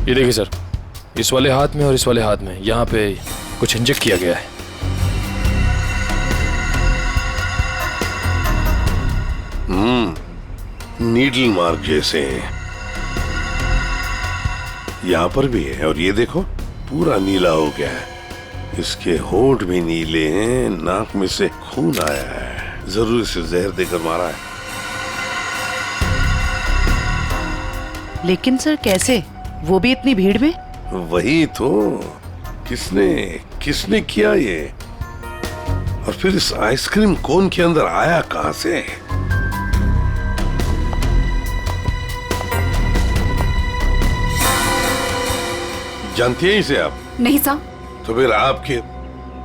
ये देखिए सर, इस वाले हाथ में और इस वाले हाथ में यहाँ पे कुछ इंजेक्ट किया गया है। नीडल मार्क जैसे यहाँ पर भी है, और ये देखो पूरा नीला हो गया है। इसके होंठ भी नीले हैं, नाक में से खून आया है। जरूर इसे जहर देकर मारा है। लेकिन सर कैसे, वो भी इतनी भीड़ में? वही तो, किसने किया ये? और फिर इस आइसक्रीम कोन के अंदर आया कहां से? जानती है इसे आप? नहीं सर। तो फिर आपके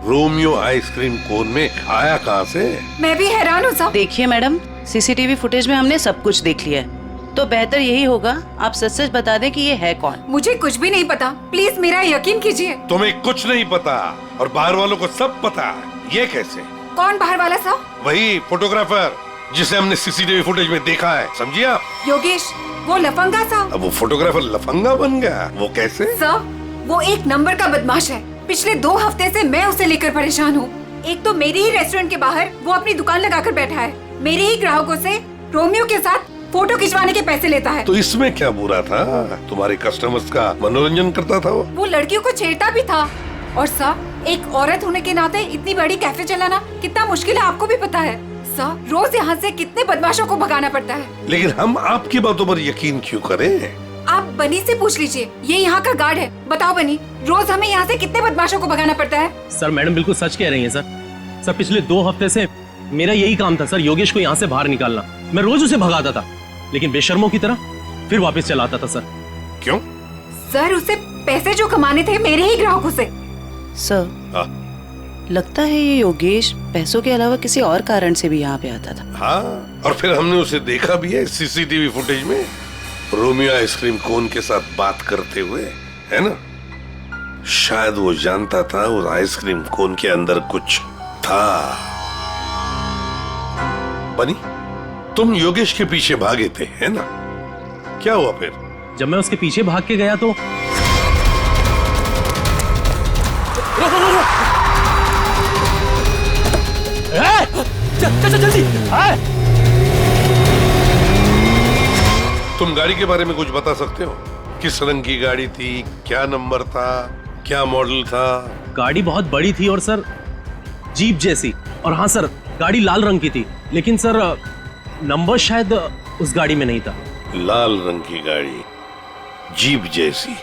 रोमियो आइसक्रीम कोन में आया कहां से? मैं भी हैरान हूँ सर। देखिए मैडम, सीसीटीवी फुटेज में हमने सब कुछ देख लिया है, तो बेहतर यही होगा आप सच सच बता दें कि ये है कौन। मुझे कुछ भी नहीं पता, प्लीज मेरा यकीन कीजिए। तुम्हें कुछ नहीं पता और बाहर वालों को सब पता। ये कैसे? कौन बाहर वाला सर? वही फोटोग्राफर जिसे हमने सीसीटीवी फुटेज में देखा है, समझिए आप? योगेश, वो लफंगा सा। अब वो फोटोग्राफर लफंगा बन गया? वो कैसे? सर, वो एक नंबर का बदमाश है। पिछले 2 हफ्ते से मैं उसे लेकर परेशान हूँ। एक तो मेरे ही रेस्टोरेंट के बाहर वो अपनी दुकान लगाकर बैठा है, मेरे ही ग्राहकों से रोमियो के साथ फोटो खिंचवाने के पैसे लेता है। तो इसमें क्या बुरा था? तुम्हारे कस्टमर्स का मनोरंजन करता था वो लड़कियों को छेड़ता भी था। और सर, एक औरत होने के नाते इतनी बड़ी कैफे चलाना कितना मुश्किल है, आपको भी पता है। सर, रोज यहाँ से कितने बदमाशों को भगाना पड़ता है। लेकिन हम आपकी बातों पर यकीन क्यों करें? आप बनी से पूछ लीजिए, ये यहाँ का गार्ड है। बताओ बनी, रोज हमें यहाँ से कितने बदमाशों को भगाना पड़ता है? सर मैडम बिल्कुल सच कह रही हैं सर। पिछले 2 हफ्ते से मेरा यही काम था सर, योगेश को यहाँ से बाहर निकालना। मैं रोज उसे भगाता था, लेकिन बेशर्मों की तरह फिर वापस चलाता था सर। क्यों? सर, उसे पैसे जो कमाने थे मेरे ही ग्राहकों से। सर, लगता है ये योगेश पैसों के अलावा किसी और कारण से भी यहाँ पे आता था। हाँ, और फिर हमने उसे देखा भी है सीसीटीवी फुटेज में, रोमियो आइसक्रीम कोन के साथ बात करते हुए, है ना? शायद वो जानता था उस आइसक्रीम कोन के अंदर कुछ था। बनी, तुम योगेश के पीछे भागे थे, है ना? क्या हुआ फिर? जब मैं उसके पीछे भाग के गया तो चल जल्दी। तुम गाड़ी के बारे में कुछ बता सकते हो? किस रंग की गाड़ी थी, क्या नंबर था, क्या मॉडल था? गाड़ी बहुत बड़ी थी और सर जीप जैसी। और हाँ सर, गाड़ी लाल रंग की थी, लेकिन सर नंबर शायद उस गाड़ी में नहीं था। लाल रंग की गाड़ी, जीप जैसी।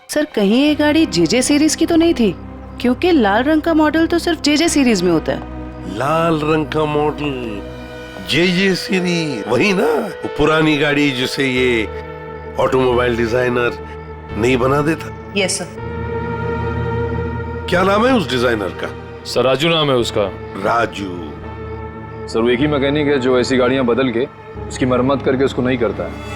सर, कहीं ये गाड़ी जेजे सीरीज की तो नहीं थी? क्योंकि लाल रंग का मॉडल तो सिर्फ जेजे सीरीज में होता है। लाल रंग का मॉडल, जे सीरीज, वही ना? वो पुरानी गाड़ी जिसे ये ऑटोमोबाइल डिजाइनर नहीं बना देता। Yes sir. क्या नाम है उस डिजाइनर का? सर राजू नाम है उसका। राजू? सर वो एक ही मैकेनिक है जो ऐसी गाड़ियां बदल के उसकी मरम्मत करके उसको नहीं करता है।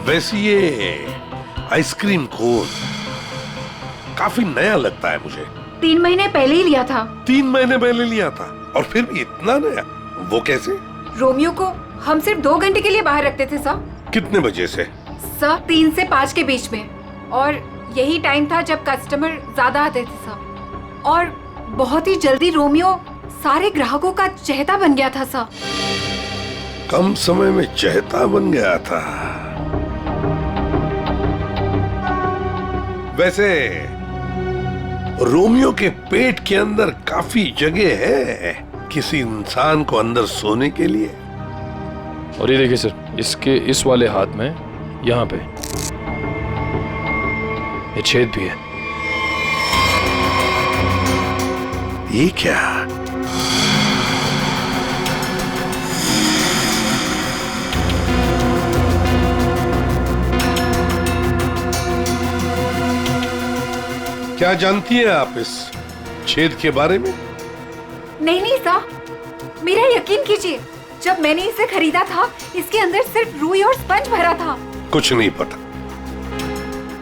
वैसे ये आइसक्रीम कोन काफी नया लगता है मुझे। 3 महीने पहले ही लिया था। 3 महीने पहले लिया था और फिर भी इतना नया? वो कैसे? रोमियो को हम सिर्फ 2 घंटे के लिए बाहर रखते थे सर। कितने बजे से? सर 3 से 5 के बीच में, और यही टाइम था जब कस्टमर ज्यादा आते थे सर। और बहुत ही जल्दी रोमियो सारे ग्राहकों का चहेता बन गया था सर। कम समय में चहेता बन गया था? वैसे रोमियो के पेट के अंदर काफी जगह है किसी इंसान को अंदर सोने के लिए। और ये देखिए सर, इसके इस वाले हाथ में यहाँ पे ये छेद भी है। ये क्या? क्या जानती हैं आप इस छेद के बारे में? नहीं सर, मेरा यकीन कीजिए, जब मैंने इसे खरीदा था इसके अंदर सिर्फ रुई और स्पंज भरा था। कुछ नहीं पता,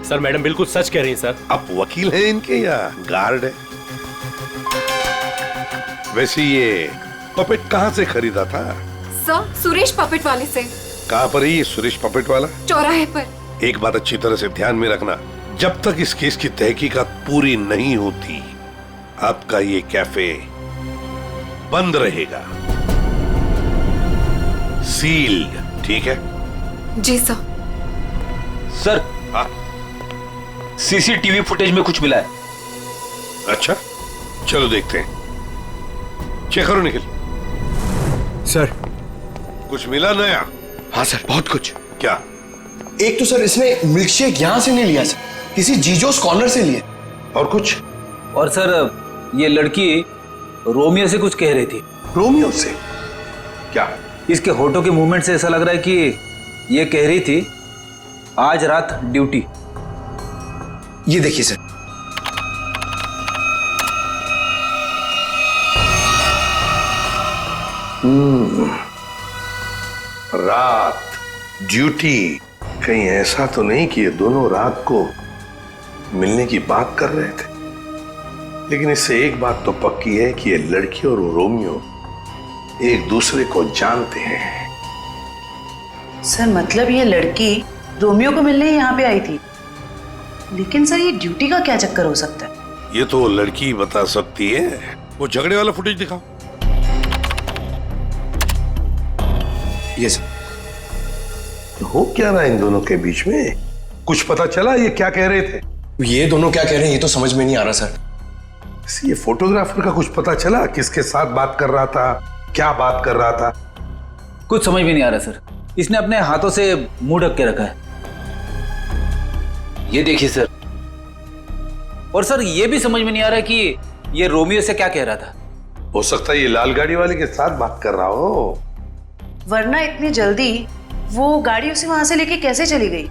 सर मैडम बिल्कुल सच कह रही हैं सर। आप वकील हैं इनके या गार्ड है? वैसे ये पपेट कहाँ से खरीदा था? सर, सुरेश पपेट वाले से। कहाँ पर है ये सुरेश पपेट वाला? चौराहे पर। एक बात अच्छी तरह से ध्यान में रखना, जब तक इस केस की तहकीकात पूरी नहीं होती आपका ये कैफे बंद रहेगा, सील्ड, ठीक है? जी सर। सर, हाँ? सीसीटीवी फुटेज में कुछ मिला है। अच्छा, चलो देखते हैं। चेक करो निखिल। सर। कुछ मिला नया? हाँ सर, बहुत कुछ। क्या? एक तो सर इसने मिल्क शेक यहां से नहीं लिया सर, किसी जीजोस कॉर्नर से लिए। और कुछ? और सर ये लड़की रोमियो से कुछ कह रही थी। रोमियो से? क्या? इसके होठों के मूवमेंट से ऐसा लग रहा है कि ये कह रही थी आज रात ड्यूटी। ये देखिए सर। रात ड्यूटी, कहीं ऐसा तो नहीं कि ये दोनों रात को मिलने की बात कर रहे थे? लेकिन इससे एक बात तो पक्की है कि ये लड़की और रोमियो एक दूसरे को जानते हैं। सर मतलब ये लड़की रोमियो को मिलने यहाँ पे आई थी, लेकिन सर ये ड्यूटी का क्या चक्कर हो सकता है? ये तो लड़की बता सकती है। वो झगड़े वाला फुटेज दिखाओ। ये सर। हो क्या रहा है इन दोनों के बीच में? कुछ पता चला ये क्या कह रहे थे? ये दोनों क्या कह रहे हैं ये तो समझ में नहीं आ रहा सर। ये फोटोग्राफर का कुछ पता चला? किसके साथ बात कर रहा था, क्या बात कर रहा था? कुछ समझ में नहीं आ रहा सर। इसने अपने हाथों से मुंह ढक के रखा है, ये देखिए सर। और सर ये भी समझ में नहीं आ रहा कि ये रोमियो से क्या कह रहा था। हो सकता है ये लाल गाड़ी वाले के साथ बात कर रहा हो। वरना इतनी जल्दी वो गाड़ी उसे वहां से लेके कैसे चली गई?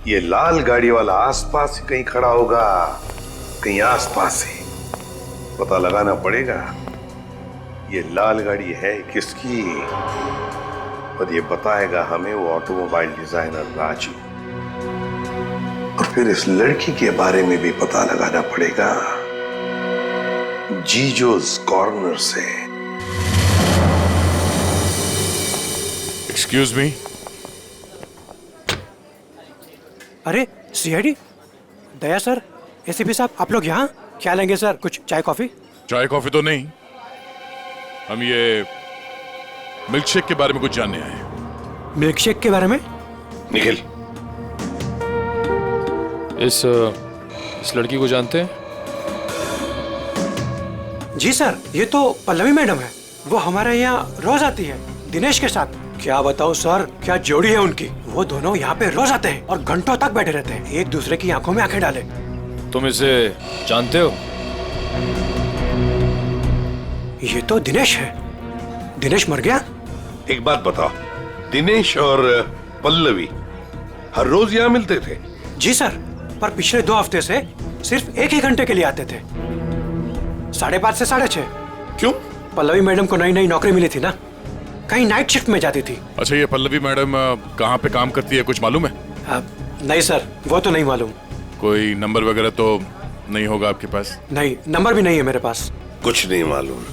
ये लाल गाड़ी वाला आसपास ही कहीं खड़ा होगा, कहीं आसपास ही। पता लगाना पड़ेगा ये लाल गाड़ी है किसकी, और ये बताएगा हमें वो ऑटोमोबाइल डिजाइनर राजू। और फिर इस लड़की के बारे में भी पता लगाना पड़ेगा, जीजोस कॉर्नर से। Excuse me. अरे सीआईडी दया सर, एसीपी साहब, आप लोग यहाँ क्या लेंगे सर? कुछ चाय कॉफी? चाय कॉफी तो नहीं, हम ये मिल्क शेक के बारे में कुछ जानने आए हैं। मिल्क शेक के बारे में? निखिल, इस लड़की को जानते हैं? जी सर, ये तो पल्लवी मैडम है। वो हमारे यहाँ रोज आती है दिनेश के साथ। क्या बताऊँ सर, क्या जोड़ी है उनकी। वो दोनों यहाँ पे रोज आते हैं और घंटों तक बैठे रहते हैं, एक दूसरे की आंखों में आंखें डाले। तुम इसे जानते हो? ये तो दिनेश है। दिनेश मर गया? एक बात बताओ, दिनेश और पल्लवी हर रोज यहाँ मिलते थे? जी सर, पर पिछले 2 हफ्ते से सिर्फ 1 ही घंटे के लिए आते थे, 5:30 से 6:30। क्यों? पल्लवी मैडम को नई नई नौकरी मिली थी ना, कहीं नाइट शिफ्ट में जाती थी। अच्छा, ये पल्लवी मैडम कहाँ पे काम करती है, कुछ मालूम है? नहीं सर, वो तो नहीं मालूम। कोई नंबर वगैरह तो नहीं होगा आपके पास? नहीं, नंबर भी नहीं है मेरे पास। कुछ नहीं मालूम।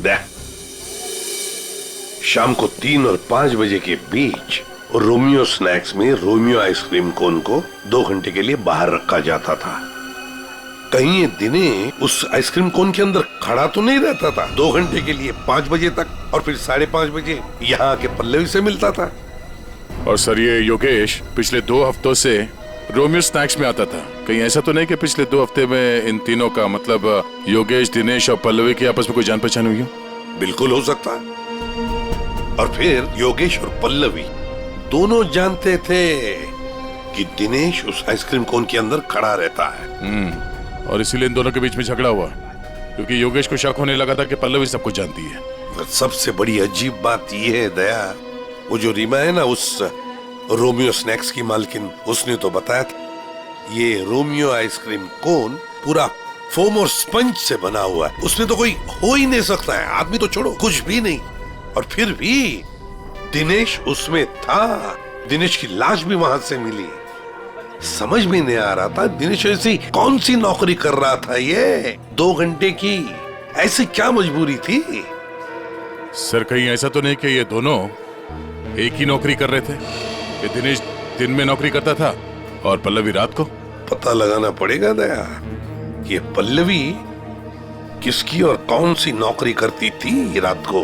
शाम को 3 और 5 बजे के बीच रोमियो स्नैक्स में रोमियो आइसक्रीम कोन को 2 घंटे के लिए बाहर रखा जाता था। कहीं ये दिनेश उस आइसक्रीम कोन के अंदर खड़ा तो नहीं रहता था 2 घंटे के लिए 5 बजे तक, और फिर 5:30 बजे यहाँ आके पल्लवी से मिलता था? और सर ये योगेश पिछले 2 हफ्तों से रोमियो स्नैक्स में आता था। कहीं ऐसा तो नहीं कि पिछले 2 हफ्ते में इन तीनों का मतलब योगेश, दिनेश और पल्लवी की आपस में कोई जान पहचान हुई हो? बिल्कुल हो सकता है। और फिर योगेश और पल्लवी दोनों जानते थे कि दिनेश उस आइसक्रीम कोन के अंदर खड़ा रहता है। और इसीलिए इन दोनों के बीच में झगड़ा हुआ, क्योंकि योगेश को शक होने लगा था कि पल्लवी सब कुछ जानती है। और सबसे बड़ी अजीब बात यह है दया, वो जो रीमा है ना, उस रोमियो स्नैक्स की मालकिन, उसने तो बताया था ये रोमियो आइसक्रीम कोन पूरा फोम और स्पंज से बना हुआ है, उसमें तो कोई हो ही नहीं सकता है, आदमी तो छोड़ो कुछ भी नहीं। और फिर भी दिनेश उसमें था, दिनेश की लाश भी वहां से मिली। समझ में नहीं आ रहा था दिनेश ऐसी कौन सी नौकरी कर रहा था ये 2 घंटे की, ऐसी क्या मजबूरी थी? सर कहीं ऐसा तो नहीं कि ये दोनों एक ही नौकरी कर रहे थे, कि दिनेश दिन में नौकरी करता था और पल्लवी रात को? पता लगाना पड़ेगा दया, ये पल्लवी किसकी और कौन सी नौकरी करती थी रात को।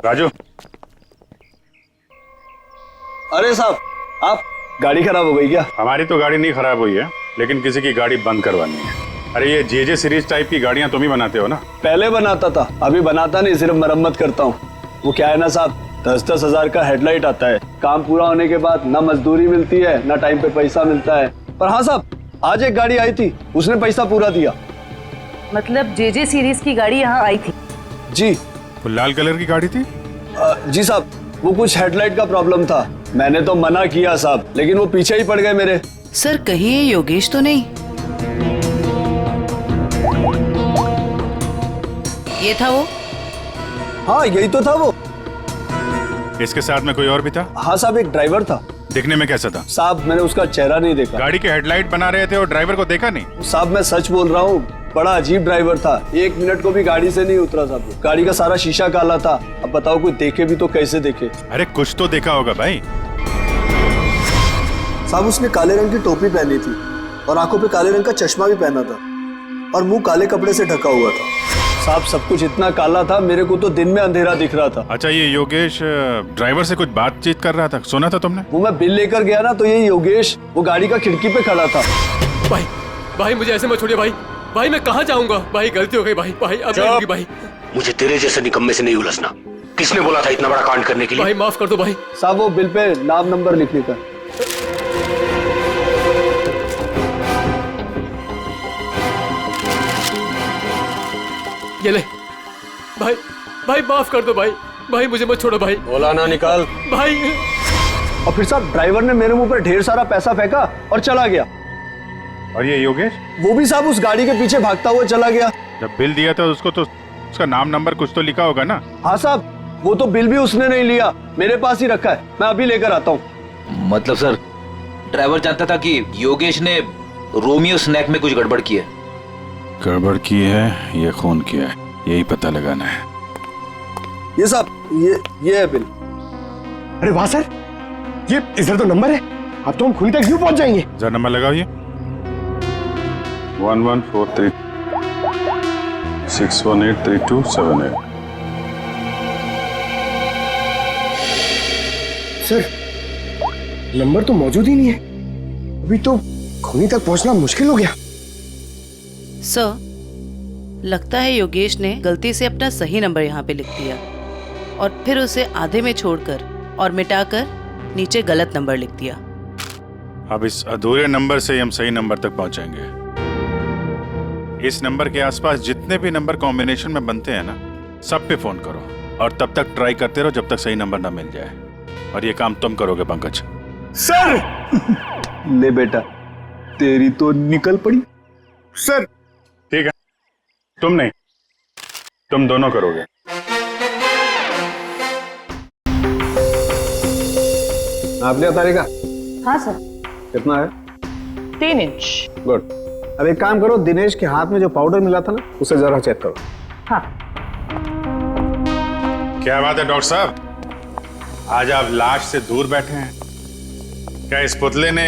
राजू, अरे साहब, आप गाड़ी खराब हो गई क्या? हमारी तो गाड़ी नहीं खराब हुई है, लेकिन किसी की गाड़ी बंद करवानी है। अरे ये जेजे सीरीज टाइप की गाड़ियां तुम ही बनाते हो ना? पहले बनाता था, अभी बनाता नहीं, सिर्फ मरम्मत करता हूँ। वो क्या है ना साहब, 10-10 हजार का हेडलाइट आता है, काम पूरा होने के बाद ना मजदूरी मिलती है ना टाइम पे पैसा मिलता है। पर हाँ साहब, आज एक गाड़ी आई थी, उसने पैसा पूरा दिया। मतलब जेजे सीरीज की गाड़ी यहाँ आई थी? जी। वो लाल कलर की गाड़ी थी? जी साहब, वो कुछ हेडलाइट का प्रॉब्लम था, मैंने तो मना किया साहब, लेकिन वो पीछे ही पड़ गए मेरे। सर कहीं ये योगेश तो नहीं? ये था वो? हाँ यही तो था वो। इसके साथ में कोई और भी था? हाँ साहब, एक ड्राइवर था। दिखने में कैसा था? साहब मैंने उसका चेहरा नहीं देखा। गाड़ी के हेडलाइट बना रहे थे और ड्राइवर को देखा नहीं? साहब मैं सच बोल रहा हूँ, बड़ा अजीब ड्राइवर था, 1 मिनट को भी गाड़ी से नहीं उतरा साहब। गाड़ी का सारा शीशा काला था। अब बताओ कोई देखे भी तो कैसे देखे? अरे कुछ तो देखा होगा भाई। साहब उसने काले रंग की टोपी पहनी थी और आंखों पे काले रंग का चश्मा भी पहना था और मुंह काले कपड़े से ढका हुआ था। साहब सब कुछ इतना काला था, मेरे को तो दिन में अंधेरा दिख रहा था। अच्छा, ये योगेश ड्राइवर से कुछ बातचीत कर रहा था, सुना था तुमने? वो मैं बिल लेकर गया ना, तो ये योगेश वो गाड़ी का खिड़की पे खड़ा था। भाई भाई मुझे ऐसे मत छोड़िए भाई, भाई मैं कहाँ जाऊंगा भाई, गलती हो गई भाई, भाई अब नहीं होगी भाई। मुझे तेरे जैसे निकम्मे से नहीं उलझना। किसने बोला था इतना बड़ा कांड करने के लिए? भाई माफ कर दो भाई। साहब वो बिल पे नाम नंबर लिखने का। ये ले भाई, भाई माफ कर दो भाई, भाई मुझे मत छोड़ो भाई। बोला ना निकाल भाई। और फिर साहब ड्राइवर ने मेरे मुंह पर ढेर सारा पैसा फेंका और चला गया। और ये योगेश? वो भी साहब उस गाड़ी के पीछे भागता हुआ चला गया। जब बिल दिया था उसको तो उसका नाम नंबर कुछ तो लिखा होगा ना? हाँ साहब, वो तो बिल भी उसने नहीं लिया, मेरे पास ही रखा है, मैं अभी लेकर आता हूँ। मतलब सर, ड्राइवर जानता था कि योगेश ने रोमियो स्नैक में कुछ गड़बड़ की है? गड़बड़ की है या खून किया है, यही पता लगाना है। ये साहब ये है बिल। अरे वाह सर, ये इधर तो नंबर है, अब तो हम खुद तक यूं पहुंच जाएंगे। जरा नंबर लगाओ, ये 1143 6183278। सर नंबर तो मौजूद ही नहीं है, अभी तो खूनी तक पहुंचना मुश्किल हो गया। सर लगता है योगेश ने गलती से अपना सही नंबर यहाँ पे लिख दिया और फिर उसे आधे में छोड़कर और मिटाकर नीचे गलत नंबर लिख दिया। अब इस अधूरे नंबर से हम सही नंबर तक पहुंचेंगे। इस नंबर के आसपास जितने भी नंबर कॉम्बिनेशन में बनते हैं ना, सब पे फोन करो और तब तक ट्राई करते रहो जब तक सही नंबर ना मिल जाए। और ये काम तुम करोगे पंकज। सर ले बेटा, तेरी तो निकल पड़ी। सर ठीक है, तुम नहीं, तुम दोनों करोगे। आप लिया तारीख? हाँ सर। कितना है? 3 इंच। गुड। अब एक काम करो, दिनेश के हाथ में जो पाउडर मिला था ना, उसे जरा चेक करो। हाँ। क्या बात है डॉक्टर साहब, आज आप लाश से दूर बैठे हैं। क्या इस पुतले ने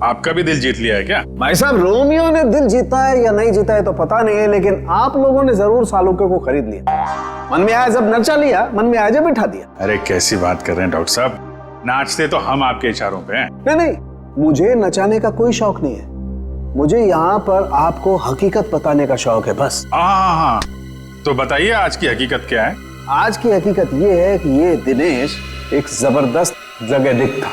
आपका भी दिल जीत लिया है क्या? भाई साहब, रोमियो ने दिल जीता है या नहीं जीता है तो पता नहीं है, लेकिन आप लोगों ने जरूर सालुके को खरीद लिया। मन में आया जब नचा लिया, मन में आया जब बिठा दिया। अरे कैसी बात कर रहे हैं डॉक्टर साहब, नाचते तो हम आपके इशारों पे हैं। नहीं, मुझे नचाने का कोई शौक नहीं है, मुझे यहाँ पर आपको हकीकत बताने का शौक है बस। हाँ, तो बताइए आज की हकीकत क्या है? आज की हकीकत ये है कि ये दिनेश एक जबरदस्त ड्रग एडिक्ट था,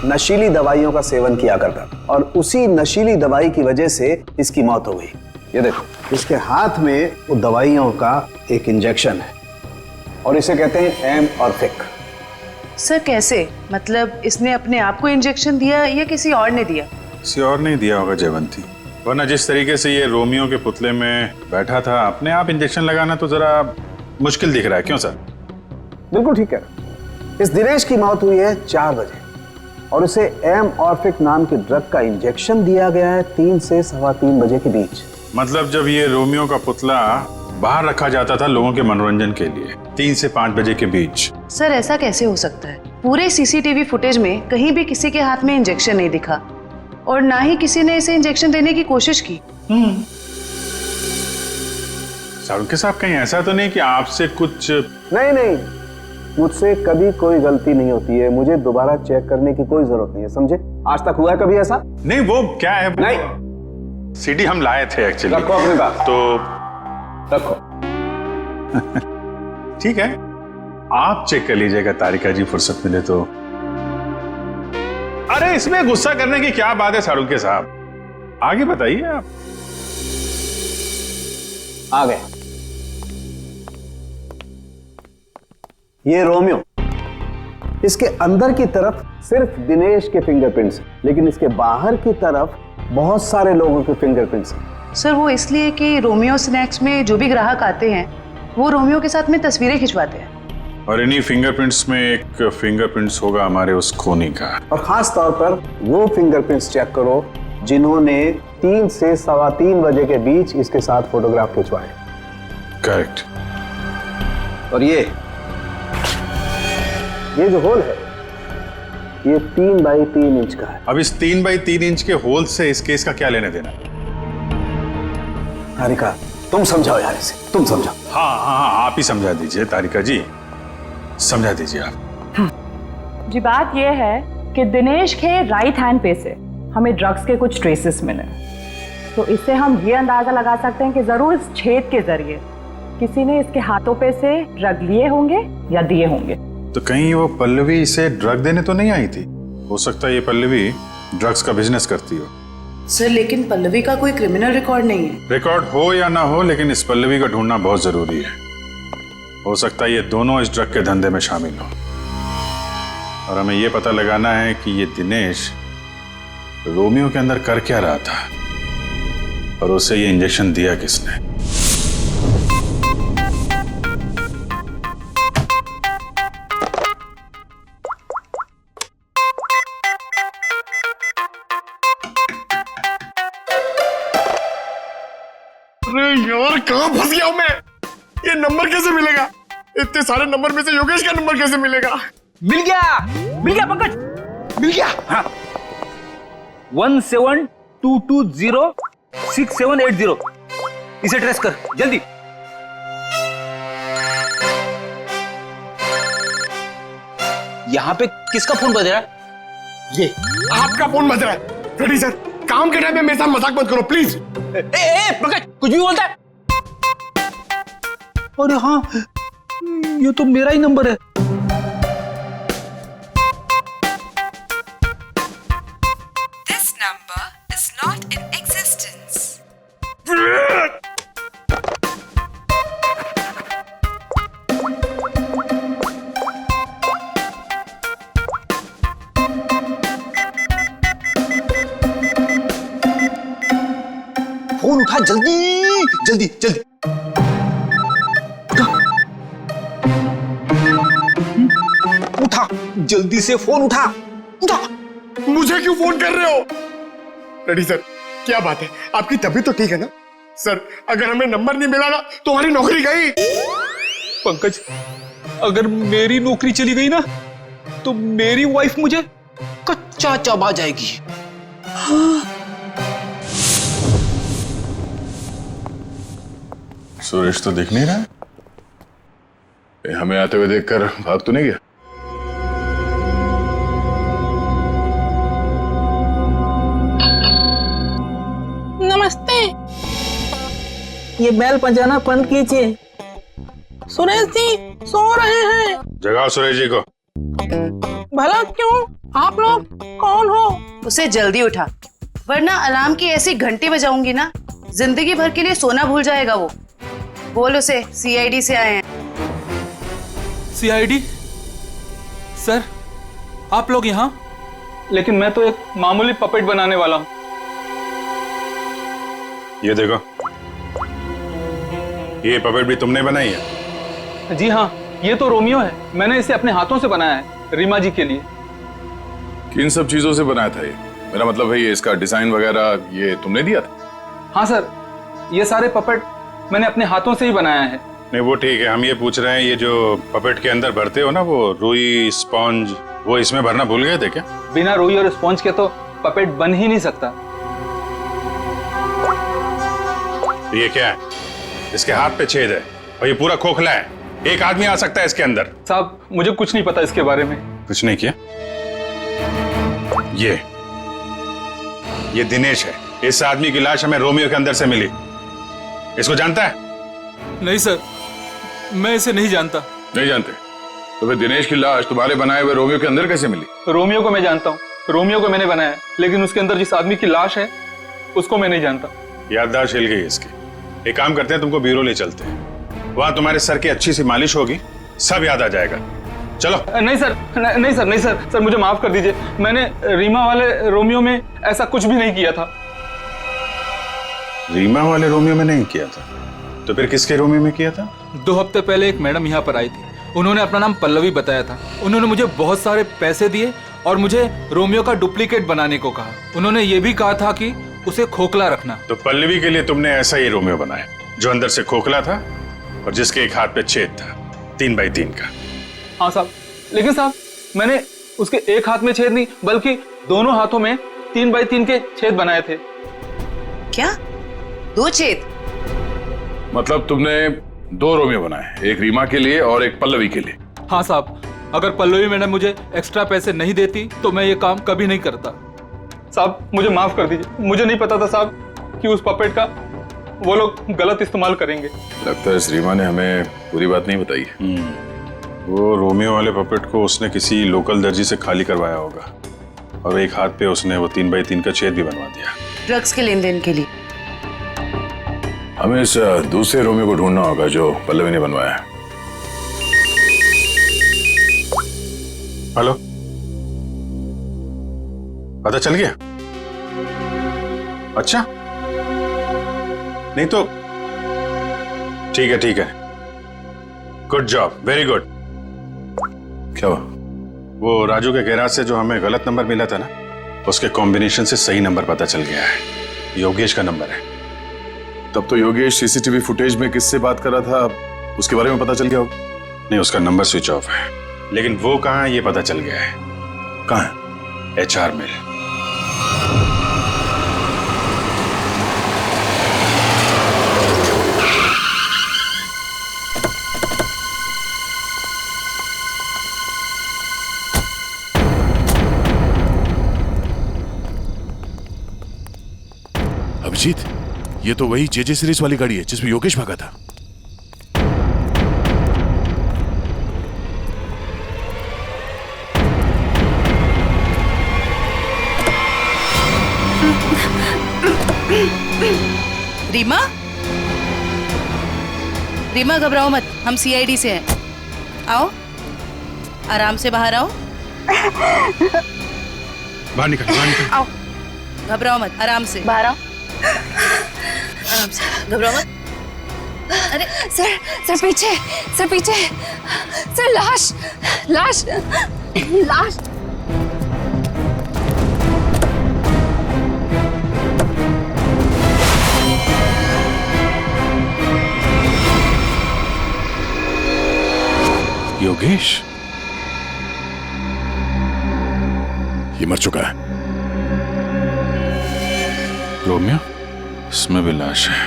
नशीली दवाइयों का सेवन किया करता और उसी नशीली दवाई की वजह से इसकी मौत हो गई। ये देखो, इसके हाथ में वो दवाइयों का एक इंजेक्शन है और इसे कहते हैं एम और फिक। सर कैसे? मतलब इसने अपने आप को इंजेक्शन दिया या किसी और ने दिया? किसी और नहीं दिया होगा जयवंती, वरना जिस तरीके से ये रोमियो के पुतले में बैठा था, अपने आप इंजेक्शन लगाना तो जरा मुश्किल दिख रहा है। क्यों सर? बिल्कुल ठीक है। इस दिनेश की मौत हुई है 4 बजे और उसे एमऑर्फिक नाम के ड्रग का इंजेक्शन दिया गया है 3 से 3:15 बजे के बीच। मतलब जब ये रोमियो का पुतला बाहर रखा जाता था लोगों के मनोरंजन के लिए 3 से 5 बजे के बीच। सर ऐसा कैसे हो सकता है? पूरे सीसीटीवी फुटेज में कहीं भी किसी के हाथ में इंजेक्शन नहीं दिखा और ना ही किसी ने इसे इंजेक्शन देने की कोशिश की। सारुके साहब, कहीं ऐसा तो नहीं कि आपसे कुछ? नहीं, मुझसे कभी कोई गलती नहीं होती है। मुझे दोबारा चेक करने की कोई जरूरत नहीं है, समझे? आज तक हुआ है कभी ऐसा? नहीं, वो क्या है? नहीं, सीडी हम लाए थे एक्चुअली। रखो अपनी बात। तो रखो। ठीक है, आप चेक कर लीजिएगा तारिका जी, फुर्सत मिले तो। अरे इसमें गुस्सा करने की क्या बात है सारुके साहब, आगे बताइए आप। आ गए। ये रोमियो, इसके अंदर की तरफ सिर्फ दिनेश के फिंगरप्रिंट्स, लेकिन इसके बाहर की तरफ बहुत सारे लोगों के फिंगरप्रिंट्स हैं। सर वो इसलिए कि रोमियो स्नैक्स में जो भी ग्राहक आते हैं वो रोमियो के साथ में तस्वीरें खिंचवाते हैं। और इन्हीं फिंगरप्रिंट्स में एक फिंगरप्रिंट्स होगा हमारे उस खूनी का। और खास तौर पर वो फिंगरप्रिंट्स चेक करो जिन्होंने 3 से 3:15 बजे के बीच इसके साथ फोटोग्राफ खिंचवाए। करेक्ट। और ये जो होल है ये 3 बाई 3 इंच का है। अब इस 3 बाई 3 इंच के होल से इस केस का क्या लेने देना? तारिका तुम समझाओ यार इसे, तुम समझाओ। हाँ, आप ही समझा दीजिए तारिका जी, समझा दीजिए आप। जी बात यह है कि दिनेश के राइट हैंड पे से हमें ड्रग्स के कुछ ट्रेसेस मिले, तो इससे हम ये अंदाजा लगा सकते हैं कि जरूर इस छेद के जरिए किसी ने इसके हाथों पे से ड्रग लिए होंगे या दिए होंगे। तो कहीं वो पल्लवी इसे ड्रग देने तो नहीं आई थी? हो सकता है ये पल्लवी ड्रग्स का बिजनेस करती हो। सर लेकिन पल्लवी का कोई क्रिमिनल रिकॉर्ड नहीं है। रिकॉर्ड हो या ना हो, लेकिन इस पल्लवी को ढूंढना बहुत जरूरी है। हो सकता है ये दोनों इस ड्रग के धंधे में शामिल हो और हमें ये पता लगाना है कि ये दिनेश रोमियो के अंदर कर क्या रहा था और उसे ये इंजेक्शन दिया किसने। अरे यार कहाँ फंस गया हूं मैं? ये नंबर कैसे मिलेगा? इतने सारे नंबर में से योगेश का नंबर कैसे मिलेगा? मिल गया पंकज, मिल गया। हाँ 1722206780, इसे ट्रेस कर जल्दी। यहाँ पे किसका फोन बज रहा है? ये आपका फोन बज रहा है। रेडी सर, काम के टाइम में मेरे साथ मजाक मत करो प्लीज। पंकज कुछ भी बोलता है। अरे हाँ, ये तो मेरा ही नंबर है। This number is not in existence. Phone उठा जल्दी जल्दी जल्दी। उठा जल्दी से, फोन उठा। मुझे क्यों फोन कर रहे हो? रेडी सर, क्या बात है, आपकी तबीयत तो ठीक है ना? सर अगर हमें नंबर नहीं मिला ना तो हमारी नौकरी गई। पंकज, अगर मेरी नौकरी चली गई ना तो मेरी वाइफ मुझे कच्चा चबा जाएगी। सुरेश तो दिख नहीं रहा। हमें आते हुए देखकर भाग तो नहीं गया? नमस्ते, ये बेल बजाना बंद कीजिए। सुरेश जी सो रहे हैं। जगाओ सुरेश जी को। भला क्यों? आप लोग कौन हो? उसे जल्दी उठा, वरना अलार्म की ऐसी घंटी बजाऊंगी ना जिंदगी भर के लिए सोना भूल जाएगा वो। बोल उसे सीआईडी से आए हैं। सीआईडी? सर आप लोग यहाँ? लेकिन मैं तो एक मामूली पपेट बनाने वाला हूँ। ये देखो, ये पपेट भी तुमने बनाई है? जी हाँ, ये तो रोमियो है, मैंने इसे अपने हाथों से बनाया है रीमा जी के लिए। किन सब चीजों से बनाया था ये? मेरा मतलब है ये इसका डिजाइन वगैरह ये तुमने दिया था? हाँ सर, ये सारे पपेट मैंने अपने हाथों से ही बनाया है। नहीं वो ठीक है, हम ये पूछ रहे हैं ये जो पपेट के अंदर भरते हो ना वो रुई स्पॉन्ज, वो इसमें भरना भूल गए थे क्या? बिना रुई और स्पॉन्ज के तो पपेट बन ही नहीं सकता। ये क्या है? इसके हाथ पे छेद है और ये पूरा खोखला है, एक आदमी आ सकता है इसके अंदर। साहब मुझे कुछ नहीं पता इसके बारे में। कुछ नहीं किया? ये दिनेश है, इस आदमी की लाश हमें रोमियो के अंदर से मिली। इसको जानता है? नहीं सर, मैं इसे नहीं जानता। नहीं जानते? तो फिर दिनेश की लाश तुम्हारे बनाए हुए रोमियो के अंदर कैसे मिली? रोमियो को मैं जानता हूँ, रोमियो को मैंने बनाया, लेकिन उसके अंदर जिस आदमी की लाश है उसको मैं नहीं जानता। याददाश्त हिल गई इसकी। एक काम करते हैं, तुमको ब्यूरो ले चलते हैं, वहां तुम्हारे सर की अच्छी सी मालिश होगी, सब याद आ जाएगा। चलो। नहीं सर, नहीं सर, नहीं सर, सर मुझे माफ कर दीजिए, मैंने रीमा वाले रोमियो में ऐसा कुछ भी नहीं किया था। रीमा वाले रोमियो में नहीं किया था? तो फिर किसके रोमियो में किया था? 2 हफ्ते पहले एक मैडम यहाँ पर आई थी, उन्होंने अपना नाम पल्लवी बताया था। उन्होंने मुझे बहुत सारे पैसे दिए और मुझे रोमियो का डुप्लीकेट बनाने को कहा। उन्होंने ये भी कहा था कि उसे खोखला रखना। तो पल्लवी के लिए तुमने ऐसा ही रोमियो बनाया जो अंदर से खोखला था और जिसके एक हाथ पे छेद था 3 बाई 3 का। हाँ साहब, लेकिन साहब मैंने उसके एक हाथ में छेद नहीं बल्कि दोनों हाथों में 3 बाई 3 के छेद बनाए थे। क्या? 2 छेद? मतलब तुमने 2 रोमियो बनाए, एक रीमा के लिए और एक पल्लवी के लिए? हाँ साहब, अगर पल्लवी मैडम मुझे एक्स्ट्रा पैसे नहीं देती तो मैं ये काम कभी नहीं करता। साहब मुझे माफ कर दीजिए, मुझे नहीं पता था साहब कि उस पपेट का वो लोग गलत इस्तेमाल करेंगे। लगता है इस रीमा ने हमें पूरी बात नहीं बताई है। वो रोमियो वाले पपेट को उसने किसी लोकल दर्जी से खाली करवाया होगा और एक हाथ पे उसने वो 3 बाई 3 का छेद भी बनवा दिया ड्रग्स के लेन देन के लिए। हमें इस दूसरे रोमियो को ढूंढना होगा जो पल्लवी ने बनवाया है। हेलो, पता चल गया? अच्छा, नहीं तो ठीक है, ठीक है, गुड जॉब, वेरी गुड। क्या हुआ? वो राजू के गैराज से जो हमें गलत नंबर मिला था ना, उसके कॉम्बिनेशन से सही नंबर पता चल गया है, योगेश का नंबर है। तब तो योगेश सीसीटीवी फुटेज में किससे बात कर रहा था उसके बारे में पता चल गया होगा? नहीं, उसका नंबर स्विच ऑफ है, लेकिन वो कहाँ है ये पता चल गया है। कहाँ है? HR मिल। अभिजीत, ये तो वही JJ सीरीज वाली गाड़ी है जिसमें योगेश भागा था। रीमा? रीमा घबराओ मत, हम CID से हैं। आओ, आराम से बाहर आओ। बाहर निकल, बाहर निकल। आओ, घबराओ मत, आराम से बाहर आओ। आराम से, घबराओ मत। अरे सर पीछे, सर पीछे, सर लाश, लाश, लाश। योगेश? ये मर चुका है। रोमियो? इसमें भी लाश है।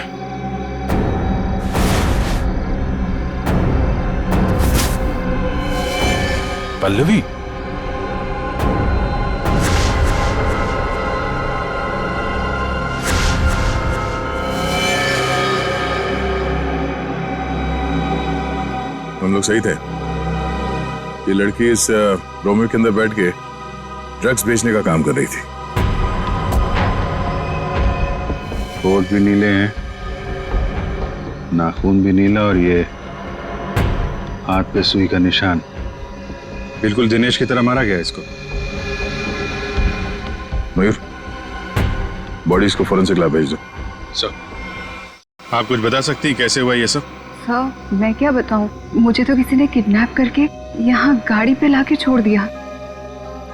पल्लवी? हम लोग सही थे। ये लड़की इस रोमियो के अंदर बैठ के ड्रग्स बेचने का काम कर रही थी। होठ भी नीले हैं, नाखून भी नीला और ये हाथ पे सुई का निशान। बिल्कुल दिनेश की तरह मारा गया इसको। मयूर, बॉडीज को फोरेंसिक लैब भेज दो। सर, आप कुछ बता सकती हैं कैसे हुआ ये सब? सर मैं क्या बताऊं, मुझे तो किसी ने किडनैप करके यहाँ गाड़ी पे लाके छोड़ दिया।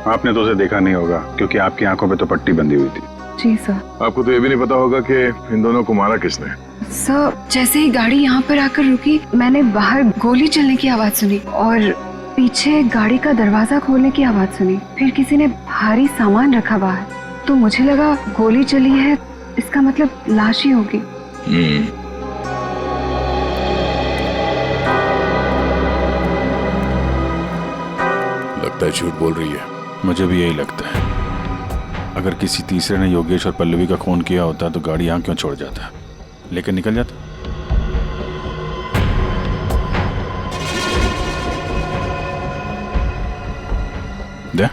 आपने तो उसे देखा नहीं होगा क्योंकि आपकी आंखों पे तो पट्टी बंधी हुई थी। जी सर। आपको तो ये भी नहीं पता होगा कि इन दोनों को मारा किसने। सर जैसे ही गाड़ी यहाँ पर आकर रुकी, मैंने बाहर गोली चलने की आवाज सुनी और पीछे गाड़ी का दरवाजा खोलने की आवाज सुनी। फिर किसी ने भारी सामान रखा बाहर, तो मुझे लगा गोली चली है, इसका मतलब लाश ही होगी। लगता है झूठ बोल रही है। मुझे भी यही लगता है। अगर किसी तीसरे ने योगेश और पल्लवी का खून किया होता तो गाड़ी यहाँ क्यों छोड़ जाता, लेकिन निकल जाता। दे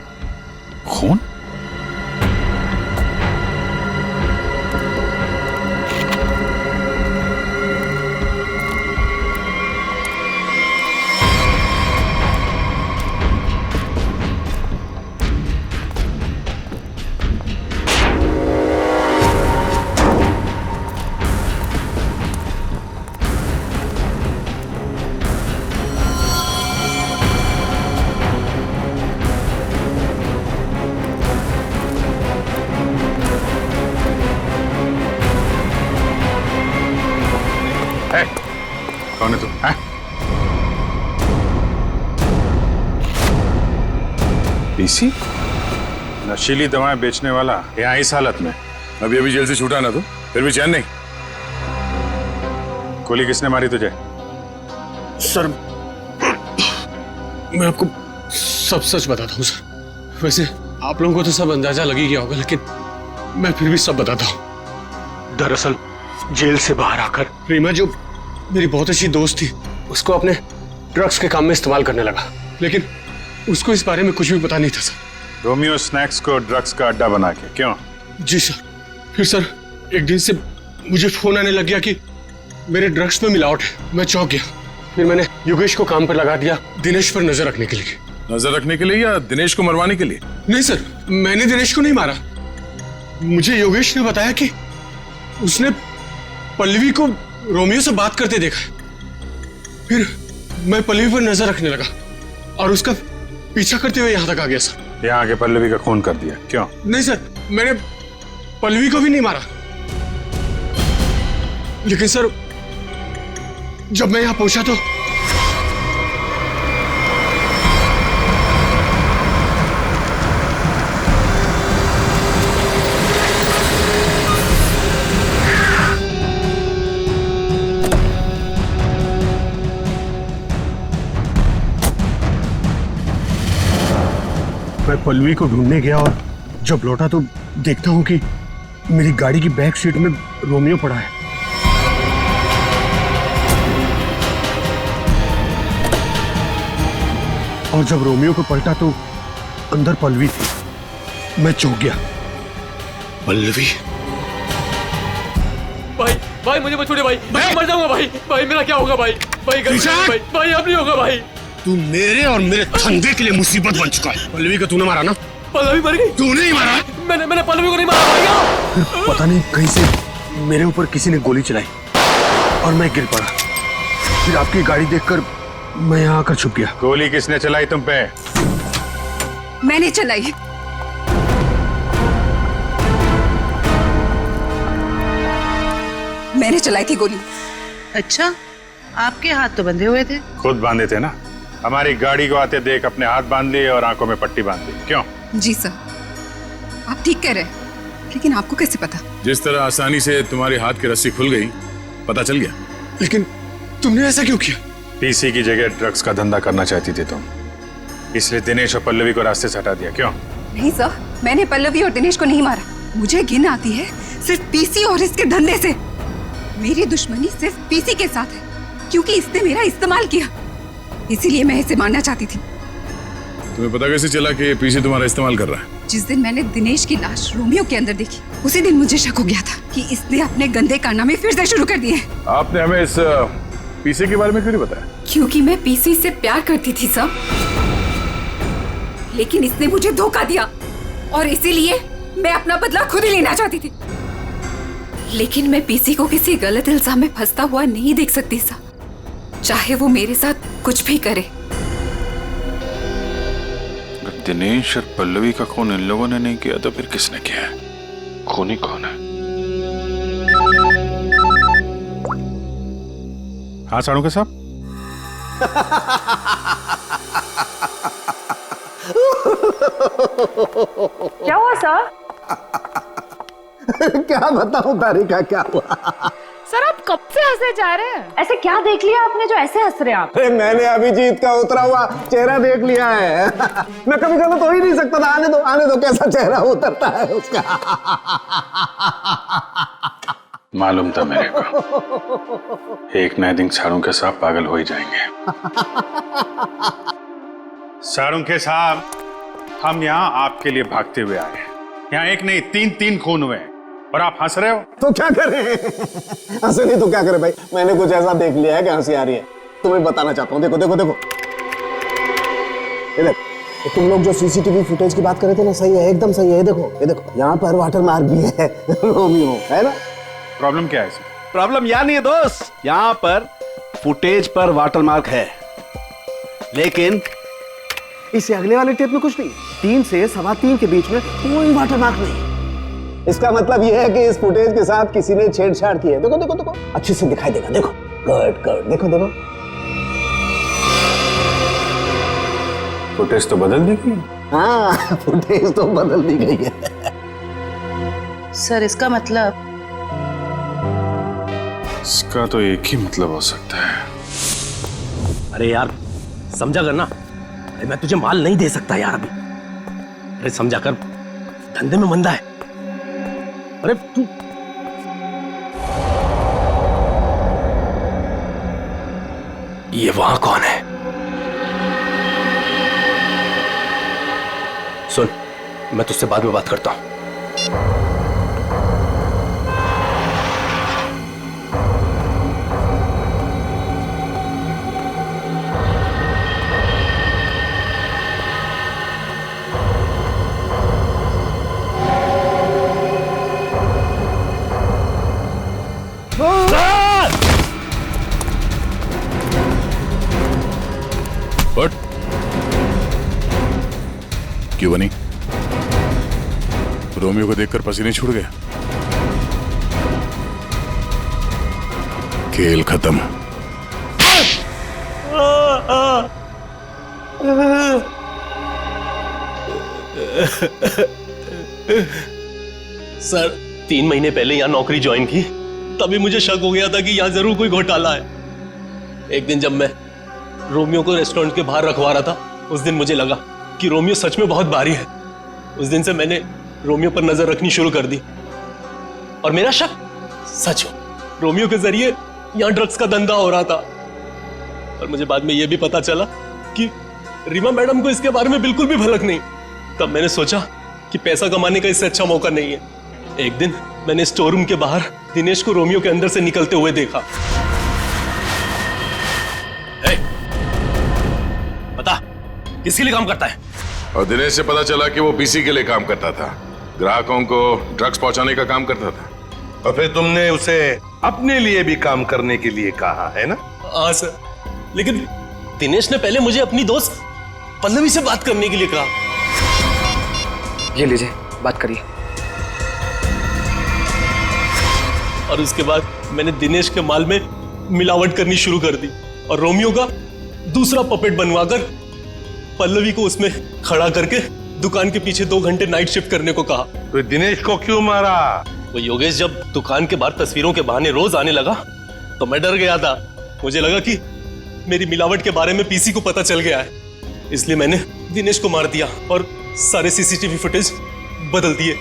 खून। कौन है तू? पीसी नशीली दवाएं बेचने वाला यहाँ इस हालत में? अभी अभी जेल से छूटा ना, तो फिर भी चैन नहीं। गोली किसने मारी तुझे? सर मैं आपको सब सच बताता हूँ सर। वैसे आप लोगों को तो सब अंदाजा लग ही गया होगा, लेकिन मैं फिर भी सब बताता हूँ। दरअसल जेल से बाहर आकर रीमा, जो मेरी बहुत अच्छी दोस्त थी, उसको अपने ड्रग्स के काम में इस्तेमाल करने लगा, लेकिन उसको इस बारे में कुछ भी पता नहीं था सर। रोमियो स्नैक्स को ड्रग्स का अड्डा बना के? क्यों? जी सर। फिर सर एक दिन से मुझे फोन आने लग गया कि मेरे ड्रग्स में मिलावट है। मैं चौंक गया। फिर मैंने योगेश को काम पर लगा दिया, दिनेश पर नजर रखने के लिए। नजर रखने के लिए या दिनेश को मरवाने के लिए? नहीं सर, मैंने दिनेश को नहीं मारा। मुझे योगेश ने बताया कि उसने पल्लवी को रोमियो से बात करते देखा। फिर मैं पल्लवी पर नजर रखने लगा और उसका पीछा करते हुए यहाँ तक आ गया सर। यहाँ आके पल्लवी का खून कर दिया? क्यों? नहीं सर, मैंने पल्लवी को भी नहीं मारा, लेकिन सर जब मैं यहाँ पहुंचा तो मैं पल्लवी को ढूंढने गया और जब लौटा तो देखता हूं कि मेरी गाड़ी की बैक सीट में रोमियो पड़ा है। और जब रोमियो को पलटा तो अंदर पल्लवी थी। मैं चौंक गया। पल्लवी? भाई भाई मुझे मत छोड़िए भाई, मैं मर जाऊंगा भाई। भाई मेरा क्या होगा भाई? भाई भाई भाई अब नहीं होगा भाई। तू मेरे और मेरे धंधे के लिए मुसीबत बन चुका है। पल्लवी को तूने मारा ना? पल्लवी मर गई? तूने ही मारा? मैंने पल्लवी को नहीं मारा भाई। फिर पता नहीं कहीं से मेरे ऊपर किसी ने गोली चलाई और मैं गिर पड़ा। फिर आपकी गाड़ी देखकर मैं यहाँ आकर छुप गया। गोली किसने चलाई तुम पे? मैंने चलाई। मैंने चलाई थी गोली। अच्छा, आपके हाथ तो बंधे हुए थे। खुद बांधे थे ना। हमारी गाड़ी को आते देख अपने हाथ बांध लिए और आंखों में पट्टी बांध ली। क्यों? जी सर, आप ठीक कह रहे हैं, लेकिन आपको कैसे पता? जिस तरह आसानी से तुम्हारे हाथ की रस्सी खुल गई, पता चल गया। लेकिन तुमने ऐसा क्यों किया? पीसी की जगह ड्रग्स का धंधा करना चाहती थी तुम, इसलिए दिनेश और पल्लवी को रास्ते से हटा दिया। क्यों? नहीं सर, मैंने पल्लवी और दिनेश को नहीं मारा। मुझे घिन आती है सिर्फ पीसी और इसके धंधे से। मेरी दुश्मनी सिर्फ पीसी के साथ है, क्योंकि इसने मेरा इस्तेमाल किया, इसीलिए मैं इसे मारना चाहती थी। तुम्हें पता कैसे चला कि पीसी तुम्हारा इस्तेमाल कर रहा है? जिस दिन मैंने दिनेश की लाश रोमियो के अंदर देखी, उसी दिन मुझे शक हो गया था कि इसने अपने गंदे कारनामे फिर से शुरू कर दिए। आपने हमें इस पीसी के बारे में क्यों नहीं बताया? क्योंकि मैं पीसी से प्यार करती थी सब, लेकिन इसने मुझे धोखा दिया और इसीलिए मैं अपना बदला खुद ही लेना चाहती थी। लेकिन मैं पीसी को किसी गलत इल्जाम में फंसता हुआ नहीं देख सकती सा, चाहे वो मेरे साथ कुछ भी करे। अगर दिनेश और पल्लवी का खून इन लोगों ने नहीं किया तो फिर किसने किया है? खूनी कौन है? हाँ साड़ू साहब। क्या हुआ सर? क्या बताऊं तारिका, क्या हुआ? सर आप कब से हंसे जा रहे हैं? ऐसे क्या देख लिया आपने जो ऐसे हंस रहे हैं आप? अरे मैंने अभिजीत का उतरा हुआ चेहरा देख लिया है। मैं कभी गलत हो ही नहीं सकता था। आने दो कैसा चेहरा उतरता है उसका। मालूम था मेरे को, एक नए दिन साड़ू साहब पागल हो ही जाएंगे। साड़ू साहब, हम यहाँ आपके लिए भागते हुए आए हैं। यहाँ एक नहीं तीन खून हुए हैं और आप हंस रहे हो। तो क्या करें? हंसे नहीं तो क्या करें भाई? मैंने कुछ ऐसा देख लिया है कि हंसी आ रही है। तुम्हें बताना चाहता हूँ। देखो देखो देखो, इधर तुम लोग जो सीसीटीवी फुटेज की बात कर रहे थे ना, सही है, एकदम सही है। ये देखो यहाँ पर वाटर मार्क भी है। रोमियो है ना? प्रॉब्लम क्या है? प्रॉब्लम यहाँ नहीं है दोस्त, यहाँ पर फुटेज पर वाटर मार्क है, लेकिन इससे अगले वाले टेप में कुछ नहीं। 3 से 3:15 के बीच में कोई वाटर मार्क नहीं। इसका मतलब यह है कि इस फुटेज के साथ किसी ने छेड़छाड़ की है। देखो देखो देखो, अच्छे से दिखाई देगा। देखो गुड, देखो देखो, फुटेज तो बदल दी गई। हाँ, फुटेज तो बदल दी गई है। सर इसका मतलब? इसका तो एक ही मतलब हो सकता है। अरे यार समझा कर ना, मैं तुझे माल नहीं दे सकता यार अभी। अरे समझा कर, धंधे में मंदा है। अरे तू ये वहां कौन है? सुन, मैं तुझसे बाद में बात करता हूं। क्यों बनी? रोमियो को देखकर पसीने छूट गया? खेल खत्म। सर 3 महीने पहले यहाँ नौकरी ज्वाइन की, तभी मुझे शक हो गया था कि यहाँ जरूर कोई घोटाला है। एक दिन जब मैं रोमियो को रेस्टोरेंट के बाहर रखवा रहा था, उस दिन मुझे लगा कि रोमियो सच में बहुत भारी है। उस दिन से मैंने रोमियो पर नजर रखनी शुरू कर दी और मेरा शक सच हो। रोमियो के जरिए यहाँ ड्रग्स का धंधा हो रहा था। और मुझे बाद में यह भी पता चला कि रीमा मैडम को इसके बारे में बिल्कुल भी भनक नहीं। तब मैंने सोचा कि पैसा कमाने का इससे अच्छा मौका नहीं है। एक दिन मैंने स्टोर रूम के बाहर दिनेश को रोमियो के अंदर से निकलते हुए देखा। बता, किसके लिए काम करता है? और दिनेश से पता चला कि वो पीसी के लिए काम करता था, ग्राहकों को ड्रग्स पहुंचाने का काम करता था। और फिर तुमने उसे अपने लिए भी काम करने के लिए कहा है ना? हाँ सर, लेकिन दिनेश ने पहले मुझे अपनी दोस्त पल्लवी से बात करने के लिए कहा। ये लीजिए, बात करिए। और उसके बाद मैंने दिनेश के माल में मिलावट करनी शुरू कर दी और रोमियो का दूसरा पपेट बनवाकर पल्लवी को उसमें खड़ा करके दुकान के पीछे 2 घंटे नाइट शिफ्ट करने को कहा। तो दिनेश को क्यों मारा? वो योगेश जब दुकान के बाहर तस्वीरों के बहाने रोज आने लगा तो मैं डर गया था। मुझे लगा कि मेरी मिलावट के बारे में पीसी को पता चल गया है, इसलिए मैंने दिनेश को मार दिया और सारे सीसीटीवी फुटेज बदल दिए।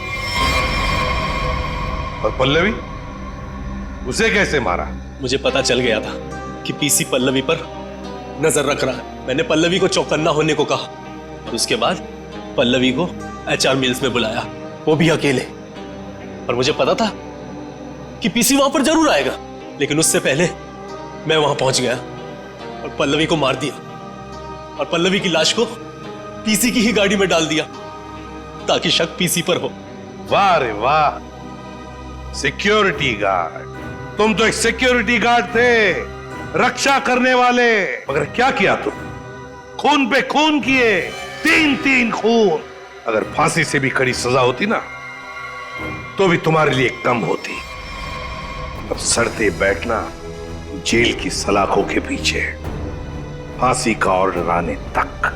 और पल्लवी, उसे कैसे मारा? मुझे पता चल गया था कि पीसी पल्लवी पर नजर रख रहा है। मैंने पल्लवी को चौकन्ना होने को कहा और उसके बाद पल्लवी को HR मिल्स में बुलाया, वो भी अकेले। और मुझे पता था कि पीसी वहां पर जरूर आएगा, लेकिन उससे पहले मैं वहां पहुंच गया और पल्लवी को मार दिया और पल्लवी की लाश को पीसी की ही गाड़ी में डाल दिया ताकि शक पीसी पर हो। वाह रे वाह, सिक्योरिटी गार्ड! तुम तो एक सिक्योरिटी गार्ड थे। रक्षा करने वाले। मगर क्या किया तुम? खून पे खून किए, 3-3 खून। अगर फांसी से भी कड़ी सजा होती ना तो भी तुम्हारे लिए कम होती। अब सड़ते बैठना जेल की सलाखों के पीछे, फांसी का ऑर्डर आने तक।